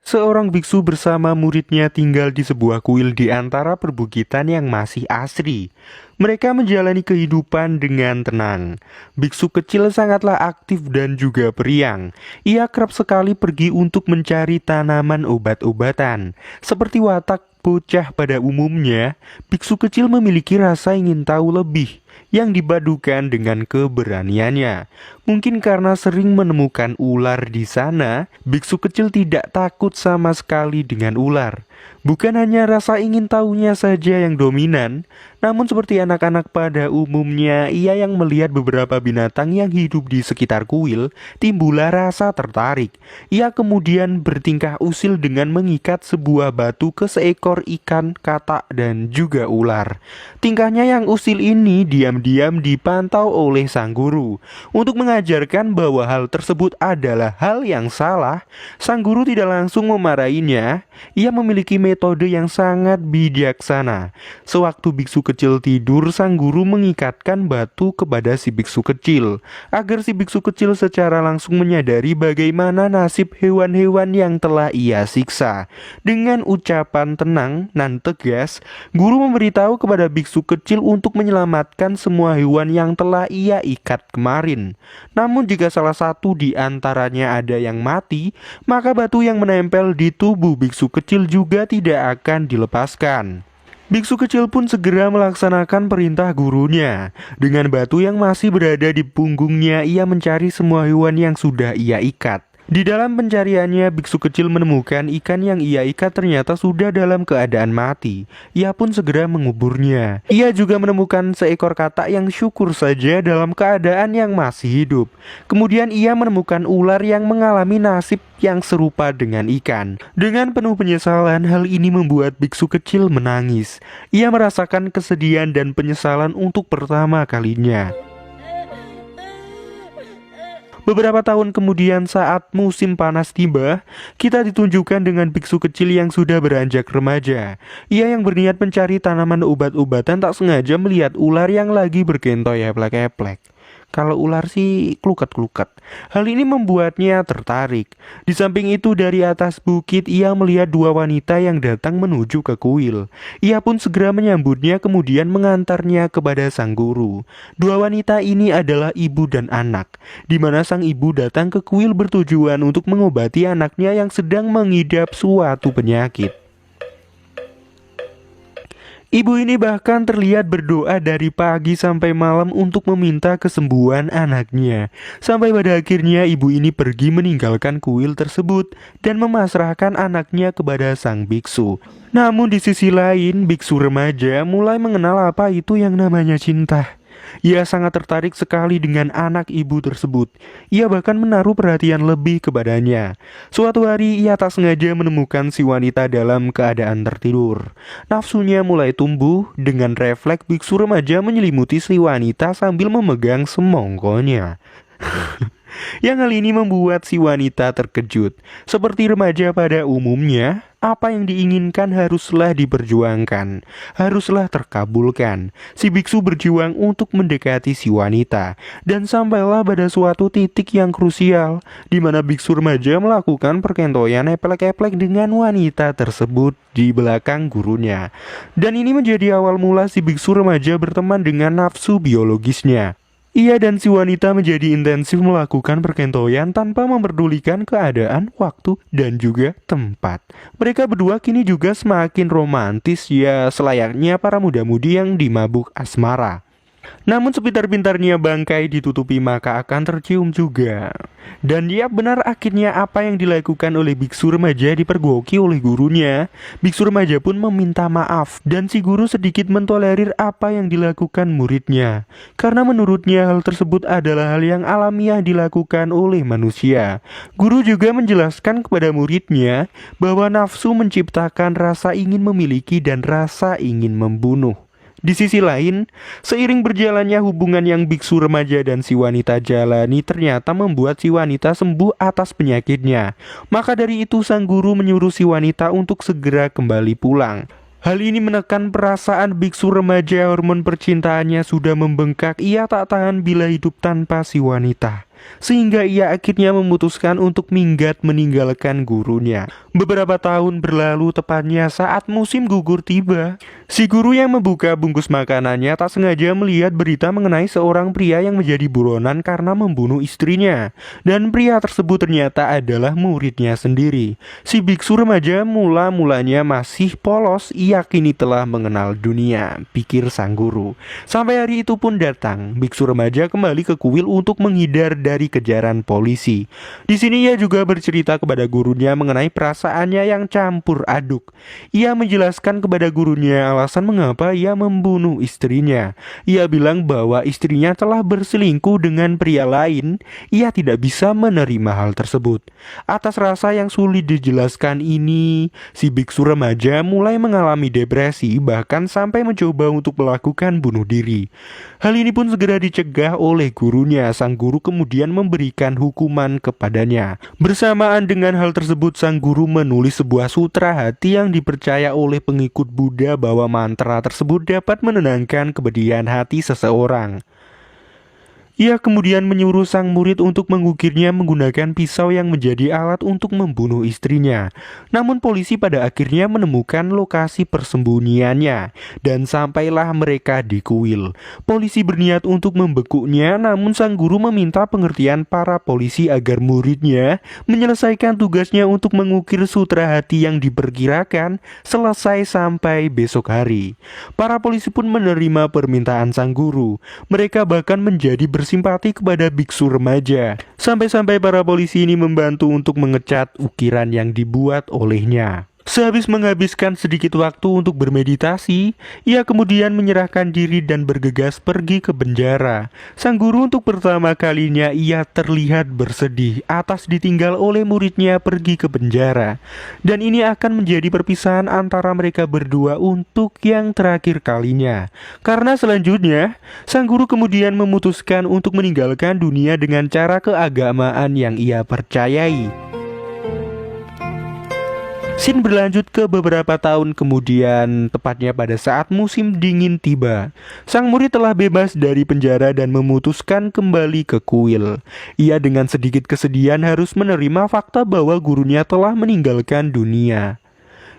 Seorang biksu bersama muridnya tinggal di sebuah kuil di antara perbukitan yang masih asri. Mereka menjalani kehidupan dengan tenang. Biksu kecil sangatlah aktif dan juga periang. Ia kerap sekali pergi untuk mencari tanaman obat-obatan. Seperti watak bocah pada umumnya, biksu kecil memiliki rasa ingin tahu lebih yang dipadukan dengan keberaniannya. Mungkin karena sering menemukan ular di sana, biksu kecil tidak takut sama sekali dengan ular. Bukan hanya rasa ingin tahunya saja yang dominan, namun seperti anak-anak pada umumnya, ia yang melihat beberapa binatang yang hidup di sekitar kuil, timbullah rasa tertarik. Ia kemudian bertingkah usil dengan mengikat sebuah batu ke seekor ikan, katak, dan juga ular. Tingkahnya yang usil ini diam-diam dipantau oleh sang guru. Untuk mengajarkan bahwa hal tersebut adalah hal yang salah, sang guru tidak langsung memarahinya. Ia memiliki metode yang sangat bijaksana. Sewaktu biksu kecil tidur, sang guru mengikatkan batu kepada si biksu kecil, agar si biksu kecil secara langsung menyadari bagaimana nasib hewan-hewan yang telah ia siksa. Dengan ucapan tenang dan tegas, guru memberitahu kepada biksu kecil untuk menyelamatkan semua hewan yang telah ia ikat kemarin. Namun jika salah satu di antaranya ada yang mati, maka batu yang menempel di tubuh biksu kecil juga tidak akan dilepaskan. Biksu kecil pun segera melaksanakan perintah gurunya. Dengan batu yang masih berada di punggungnya, ia mencari semua hewan yang sudah ia ikat. Di dalam pencariannya, biksu kecil menemukan ikan yang ia ikat ternyata sudah dalam keadaan mati. Ia pun segera menguburnya. Ia juga menemukan seekor katak yang syukur saja dalam keadaan yang masih hidup. Kemudian ia menemukan ular yang mengalami nasib yang serupa dengan ikan. Dengan penuh penyesalan, hal ini membuat biksu kecil menangis. Ia merasakan kesedihan dan penyesalan untuk pertama kalinya. Beberapa tahun kemudian, saat musim panas tiba, kita ditunjukkan dengan biksu kecil yang sudah beranjak remaja. Ia yang berniat mencari tanaman obat-obatan tak sengaja melihat ular yang lagi bergentoy eplek-eplek. Kalau ular sih kluket-kluket. Hal ini membuatnya tertarik. Di samping itu, dari atas bukit ia melihat dua wanita yang datang menuju ke kuil. Ia pun segera menyambutnya kemudian mengantarnya kepada sang guru. Dua wanita ini adalah ibu dan anak, di mana sang ibu datang ke kuil bertujuan untuk mengobati anaknya yang sedang mengidap suatu penyakit. Ibu ini bahkan terlihat berdoa dari pagi sampai malam untuk meminta kesembuhan anaknya. Sampai pada akhirnya ibu ini pergi meninggalkan kuil tersebut dan memasrahkan anaknya kepada sang biksu. Namun di sisi lain, biksu remaja mulai mengenal apa itu yang namanya cinta. Ia sangat tertarik sekali dengan anak ibu tersebut. Ia bahkan menaruh perhatian lebih kepadanya. Suatu hari ia tak sengaja menemukan si wanita dalam keadaan tertidur. Nafsunya mulai tumbuh. Dengan refleks, biksu remaja menyelimuti si wanita sambil memegang semongkonya. Yang hal ini membuat si wanita terkejut. Seperti remaja pada umumnya, apa yang diinginkan haruslah diperjuangkan, haruslah terkabulkan. Si biksu berjuang untuk mendekati si wanita, dan sampailah pada suatu titik yang krusial, di mana biksu remaja melakukan perkentoyan eplek-eplek dengan wanita tersebut di belakang gurunya. Dan ini menjadi awal mula si biksu remaja berteman dengan nafsu biologisnya. Ia dan si wanita menjadi intensif melakukan perkentoyan tanpa memperdulikan keadaan, waktu, dan juga tempat. Mereka berdua kini juga semakin romantis, ya selayaknya para muda-mudi yang dimabuk asmara. Namun sepintar-pintarnya bangkai ditutupi maka akan tercium juga. Dan ya benar, akhirnya apa yang dilakukan oleh biksu remaja dipergoki oleh gurunya. Biksu remaja pun meminta maaf dan si guru sedikit mentolerir apa yang dilakukan muridnya. Karena menurutnya hal tersebut adalah hal yang alamiah dilakukan oleh manusia. Guru juga menjelaskan kepada muridnya bahwa nafsu menciptakan rasa ingin memiliki dan rasa ingin membunuh. Di sisi lain, seiring berjalannya hubungan yang biksu remaja dan si wanita jalani ternyata membuat si wanita sembuh atas penyakitnya. Maka dari itu sang guru menyuruh si wanita untuk segera kembali pulang. Hal ini menekan perasaan biksu remaja. Hormon percintaannya sudah membengkak. Ia tak tahan bila hidup tanpa si wanita. sehingga ia akhirnya memutuskan untuk minggat meninggalkan gurunya. Beberapa tahun berlalu, tepatnya saat musim gugur tiba. Si guru yang membuka bungkus makanannya tak sengaja melihat berita mengenai seorang pria yang menjadi buronan karena membunuh istrinya. Dan pria tersebut ternyata adalah muridnya sendiri. Si biksu remaja mula-mulanya masih polos, ia kini telah mengenal dunia, pikir sang guru. Sampai hari itu pun datang, biksu remaja kembali ke kuil untuk menghindar dari kejaran polisi. Di sini ia juga bercerita kepada gurunya mengenai perasaannya yang campur aduk. Ia menjelaskan kepada gurunya alasan mengapa ia membunuh istrinya. Ia bilang bahwa istrinya telah berselingkuh dengan pria lain. Ia tidak bisa menerima hal tersebut. Atas rasa yang sulit dijelaskan ini, si biksu remaja mulai mengalami depresi, bahkan sampai mencoba untuk melakukan bunuh diri. Hal ini pun segera dicegah oleh gurunya. Sang guru kemudian memberikan hukuman kepadanya. Bersamaan dengan hal tersebut, sang guru menulis sebuah sutra hati yang dipercaya oleh pengikut Buddha bahwa mantra tersebut dapat menenangkan kepedihan hati seseorang. Ia kemudian menyuruh sang murid untuk mengukirnya menggunakan pisau yang menjadi alat untuk membunuh istrinya. Namun polisi pada akhirnya menemukan lokasi persembunyiannya dan sampailah mereka di kuil. Polisi berniat untuk membekuknya, namun sang guru meminta pengertian para polisi agar muridnya menyelesaikan tugasnya untuk mengukir sutra hati yang diperkirakan selesai sampai besok hari. Para polisi pun menerima permintaan sang guru. Mereka bahkan menjadi simpati kepada biksu remaja. Sampai-sampai para polisi ini membantu untuk mengecat ukiran yang dibuat olehnya. Sehabis menghabiskan sedikit waktu untuk bermeditasi, ia kemudian menyerahkan diri dan bergegas pergi ke penjara. Sang guru untuk pertama kalinya ia terlihat bersedih atas ditinggal oleh muridnya pergi ke penjara. Dan ini akan menjadi perpisahan antara mereka berdua untuk yang terakhir kalinya. Karena selanjutnya, sang guru kemudian memutuskan untuk meninggalkan dunia dengan cara keagamaan yang ia percayai. Scene berlanjut ke beberapa tahun kemudian, tepatnya pada saat musim dingin tiba. Sang murid telah bebas dari penjara dan memutuskan kembali ke kuil. Ia dengan sedikit kesedihan harus menerima fakta bahwa gurunya telah meninggalkan dunia.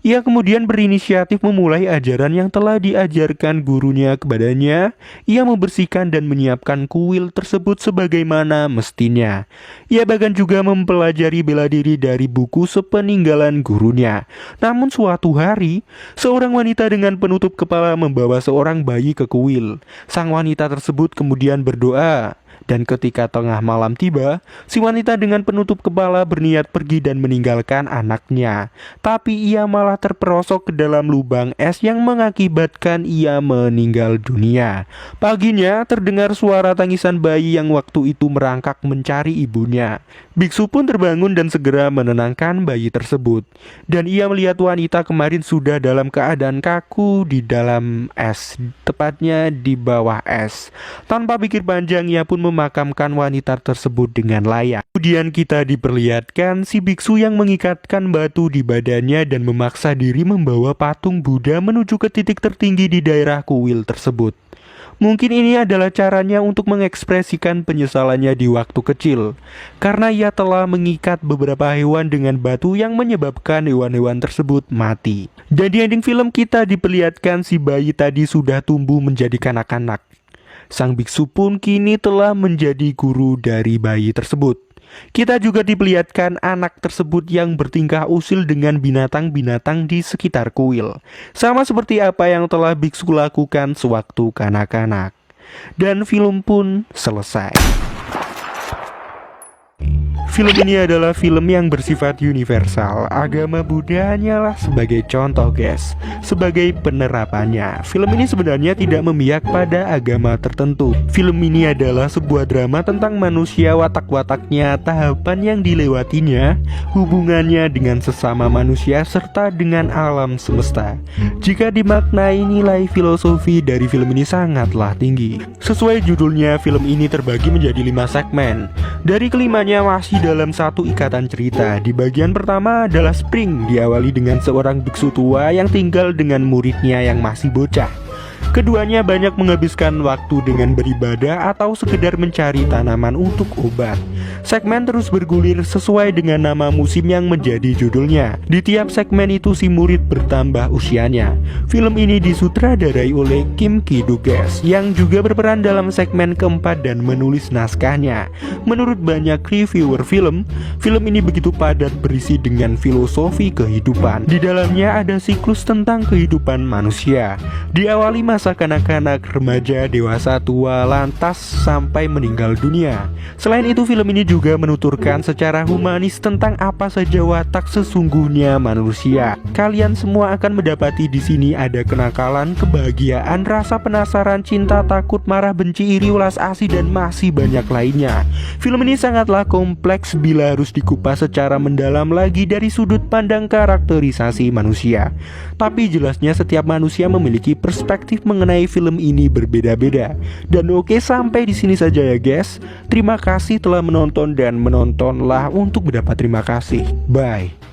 Ia kemudian berinisiatif memulai ajaran yang telah diajarkan gurunya kepadanya. Ia membersihkan dan menyiapkan kuil tersebut sebagaimana mestinya. Ia bahkan juga mempelajari bela diri dari buku sepeninggalan gurunya. Namun suatu hari, seorang wanita dengan penutup kepala membawa seorang bayi ke kuil. Sang wanita tersebut kemudian berdoa. Dan ketika tengah malam tiba, si wanita dengan penutup kepala berniat pergi dan meninggalkan anaknya. Tapi ia malah terperosok ke dalam lubang es yang mengakibatkan ia meninggal dunia. Paginya terdengar suara tangisan bayi yang waktu itu merangkak mencari ibunya. Biksu pun terbangun dan segera menenangkan bayi tersebut. Dan ia melihat wanita kemarin sudah dalam keadaan kaku di dalam es, tepatnya di bawah es. Tanpa pikir panjang, ia pun memakamkan wanita tersebut dengan layak. Kemudian kita diperlihatkan si biksu yang mengikatkan batu di badannya dan memaksa diri membawa patung Buddha menuju ke titik tertinggi di daerah kuil tersebut. Mungkin ini adalah caranya untuk mengekspresikan penyesalannya di waktu kecil, karena ia telah mengikat beberapa hewan dengan batu yang menyebabkan hewan-hewan tersebut mati. Dan di ending film kita diperlihatkan si bayi tadi sudah tumbuh menjadi kanak-kanak. Sang biksu pun kini telah menjadi guru dari bayi tersebut. Kita juga diperlihatkan anak tersebut yang bertingkah usil dengan binatang-binatang di sekitar kuil, sama seperti apa yang telah biksu lakukan sewaktu kanak-kanak. Dan film pun selesai. Film ini adalah film yang bersifat universal. Agama Buddha hanyalah sebagai contoh guys, sebagai penerapannya. Film ini sebenarnya tidak memihak pada agama tertentu. Film ini adalah sebuah drama tentang manusia, watak-wataknya, tahapan yang dilewatinya, hubungannya dengan sesama manusia, serta dengan alam semesta. Jika dimaknai, nilai filosofi dari film ini sangatlah tinggi. Sesuai judulnya, film ini terbagi menjadi 5 segmen. Dari kelimanya masih dalam satu ikatan cerita. Di bagian pertama adalah Spring, diawali dengan seorang biksu tua yang tinggal dengan muridnya yang masih bocah. Keduanya banyak menghabiskan waktu dengan beribadah atau sekedar mencari tanaman untuk obat. Segmen terus bergulir sesuai dengan nama musim yang menjadi judulnya. Di tiap segmen itu si murid bertambah usianya. Film ini disutradarai oleh Kim Ki-doo yang juga berperan dalam segmen keempat dan menulis naskahnya. Menurut banyak reviewer film ini begitu padat berisi dengan filosofi kehidupan. Di dalamnya ada siklus tentang kehidupan manusia. Diawali masa kanak-kanak, remaja, dewasa, tua, lantas sampai meninggal dunia. Selain itu, film ini juga menuturkan secara humanis tentang apa saja watak sesungguhnya manusia. Kalian semua akan mendapati di sini ada kenakalan, kebahagiaan, rasa penasaran, cinta, takut, marah, benci, iri, ulas asih, dan masih banyak lainnya. Film ini sangatlah kompleks bila harus dikupas secara mendalam lagi dari sudut pandang karakterisasi manusia. Tapi jelasnya setiap manusia memiliki perspektif mengenai film ini berbeda-beda. Dan oke, sampai di sini saja ya guys. Terima kasih telah menonton dan menontonlah untuk mendapat terima kasih. Bye.